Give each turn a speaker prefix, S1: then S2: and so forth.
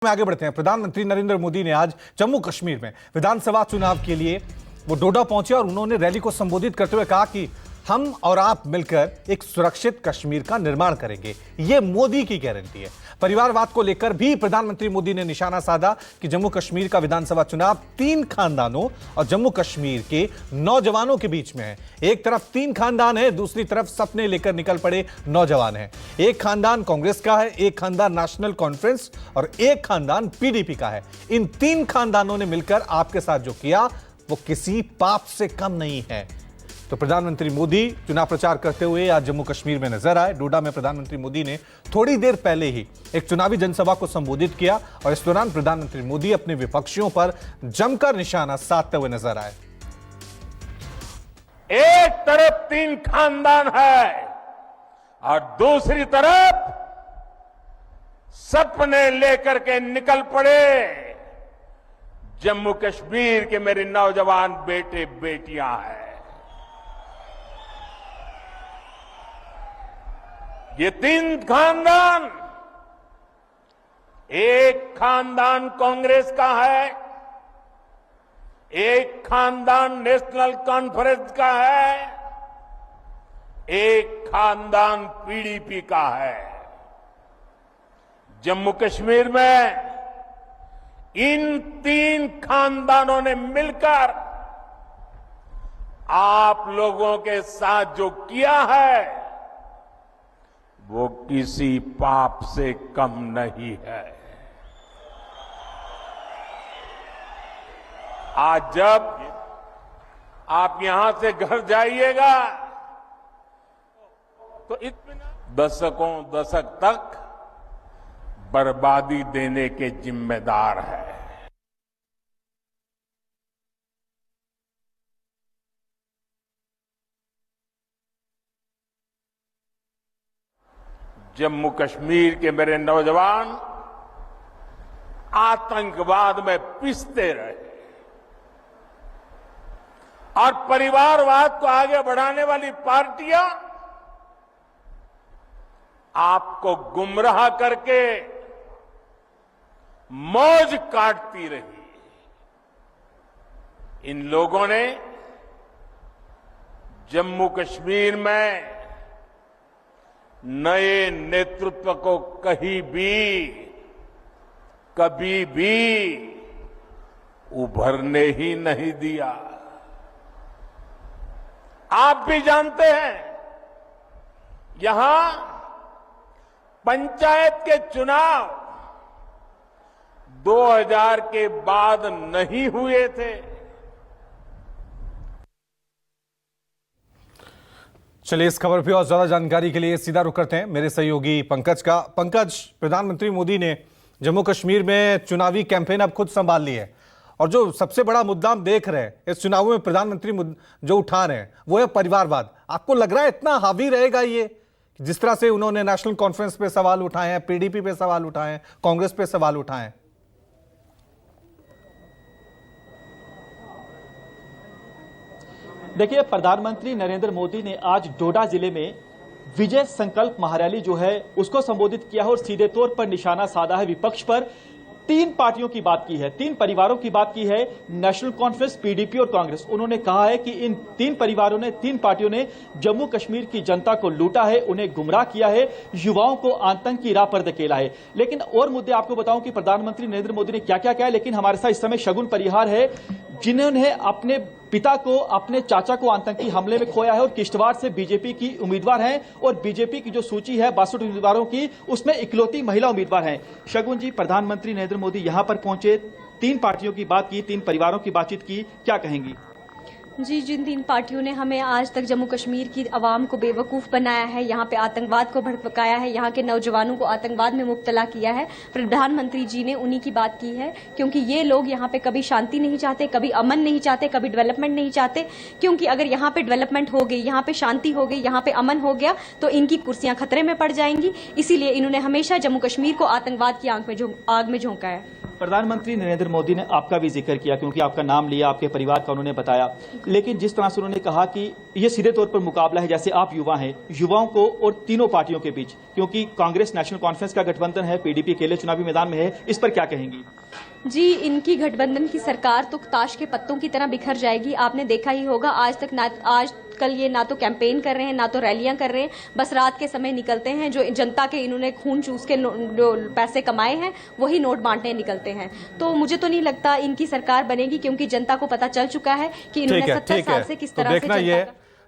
S1: में आगे बढ़ते हैं। प्रधानमंत्री नरेंद्र मोदी ने आज जम्मू कश्मीर में विधानसभा चुनाव के लिए वो डोडा पहुंचे और उन्होंने रैली को संबोधित करते हुए कहा कि हम और आप मिलकर एक सुरक्षित कश्मीर का निर्माण करेंगे। ये मोदी की गारंटी है। परिवारवाद को लेकर भी प्रधानमंत्री मोदी ने निशाना साधा कि जम्मू कश्मीर का विधानसभा चुनाव 3 खानदानों और जम्मू कश्मीर के नौजवानों के बीच में है। एक तरफ 3 खानदान है, दूसरी तरफ सपने लेकर निकल पड़े नौजवान हैं। एक खानदान कांग्रेस का है, एक खानदान नेशनल कॉन्फ्रेंस और एक खानदान पीडीपी का है। इन 3 खानदानों ने मिलकर आपके साथ जो किया वो किसी पाप से कम नहीं है। तो प्रधानमंत्री मोदी चुनाव प्रचार करते हुए आज जम्मू कश्मीर में नजर आए। डोडा में प्रधानमंत्री मोदी ने थोड़ी देर पहले ही एक चुनावी जनसभा को संबोधित किया और इस दौरान प्रधानमंत्री मोदी अपने विपक्षियों पर जमकर निशाना साधते हुए नजर आए।
S2: एक तरफ 3 खानदान है और दूसरी तरफ सपने लेकर के निकल पड़े जम्मू कश्मीर के मेरे नौजवान बेटे बेटियां हैं। ये 3 खानदान, एक खानदान कांग्रेस का है, एक खानदान नेशनल कॉन्फ्रेंस का है, एक खानदान पीडीपी का है। जम्मू कश्मीर में इन 3 खानदानों ने मिलकर आप लोगों के साथ जो किया है वो किसी पाप से कम नहीं है। आज जब आप यहां से घर जाइएगा तो दशक तक बर्बादी देने के जिम्मेदार है। जम्मू कश्मीर के मेरे नौजवान आतंकवाद में पिसते रहे और परिवारवाद को आगे बढ़ाने वाली पार्टियां आपको गुमराह करके मौज काटती रही। इन लोगों ने जम्मू कश्मीर में नए नेतृत्व को कभी भी उभरने ही नहीं दिया। आप भी जानते हैं यहां पंचायत के चुनाव 2000 के बाद नहीं हुए थे।
S1: चलिए इस खबर पर और ज्यादा जानकारी के लिए सीधा रुख करते हैं मेरे सहयोगी पंकज का। पंकज, प्रधानमंत्री मोदी ने जम्मू कश्मीर में चुनावी कैंपेन अब खुद संभाल ली है और जो सबसे बड़ा मुद्दा हम देख रहे हैं इस चुनाव में प्रधानमंत्री जो उठा रहे हैं वो है परिवारवाद। आपको लग रहा है इतना हावी रहेगा ये, जिस तरह से उन्होंने नेशनल कॉन्फ्रेंस पे सवाल उठाए हैं, पीडीपी पे सवाल उठाए हैं, कांग्रेस पे सवाल उठाए हैं?
S3: देखिए, प्रधानमंत्री नरेंद्र मोदी ने आज डोडा जिले में विजय संकल्प महारैली जो है उसको संबोधित किया है और सीधे तौर पर निशाना साधा है विपक्ष पर। 3 पार्टियों की बात की है, 3 परिवारों की बात की है, नेशनल कॉन्फ्रेंस, पीडीपी और कांग्रेस। उन्होंने कहा है कि इन 3 परिवारों ने, 3 पार्टियों ने जम्मू कश्मीर की जनता को लूटा है, उन्हें गुमराह किया है, युवाओं को आतंक की राह पर धकेला है। लेकिन और मुद्दे आपको बताऊं कि प्रधानमंत्री नरेंद्र मोदी ने क्या क्या कहा है। लेकिन हमारे साथ इस समय शगुन परिहार है जिन्होंने अपने पिता को, अपने चाचा को आतंकी हमले में खोया है और किश्तवाड़ से बीजेपी की उम्मीदवार हैं और बीजेपी की जो सूची है 62 उम्मीदवारों की उसमें इकलौती महिला उम्मीदवार हैं। शगुन जी, प्रधानमंत्री नरेंद्र मोदी यहां पर पहुंचे, 3 पार्टियों की बात की, 3 परिवारों की बातचीत की, क्या कहेंगी?
S4: जी, जिन 3 पार्टियों ने हमें आज तक जम्मू कश्मीर की आवाम को बेवकूफ बनाया है, यहाँ पे आतंकवाद को भड़काया है, यहाँ के नौजवानों को आतंकवाद में मुब्तला किया है, प्रधानमंत्री जी ने उन्हीं की बात की है। क्योंकि ये लोग यहाँ पे कभी शांति नहीं चाहते, कभी अमन नहीं चाहते, कभी डेवलपमेंट नहीं चाहते। क्योंकि अगर यहाँ पे डेवलपमेंट हो गई, यहाँ पे शांति हो गई, यहाँ पे अमन हो गया तो इनकी कुर्सियां खतरे में पड़ जाएंगी। इसीलिए इन्होंने हमेशा जम्मू कश्मीर को आतंकवाद की आग में झोंका है।
S3: प्रधानमंत्री नरेंद्र मोदी ने आपका भी जिक्र किया क्योंकि आपका नाम लिया, आपके परिवार का उन्होंने बताया, लेकिन जिस तरह से उन्होंने कहा कि ये सीधे तौर पर मुकाबला है, जैसे आप युवा हैं, युवाओं को और तीनों पार्टियों के बीच, क्योंकि कांग्रेस नेशनल कॉन्फ्रेंस का गठबंधन है, पीडीपी अकेले चुनावी मैदान में है, इस पर क्या कहेंगी?
S4: जी, इनकी गठबंधन की सरकार तो ताश के पत्तों की तरह बिखर जाएगी। आपने देखा ही होगा आज कल ये ना तो कैंपेन कर रहे हैं, ना तो रैलियां कर रहे हैं, बस रात के समय निकलते हैं। जो जनता के इन्होंने खून चूस के जो पैसे कमाए हैं वही नोट बांटने निकलते हैं। तो मुझे तो नहीं लगता इनकी सरकार बनेगी, क्योंकि जनता को पता चल चुका है कि इन्होंने 70 साल से किस तरह से जनता का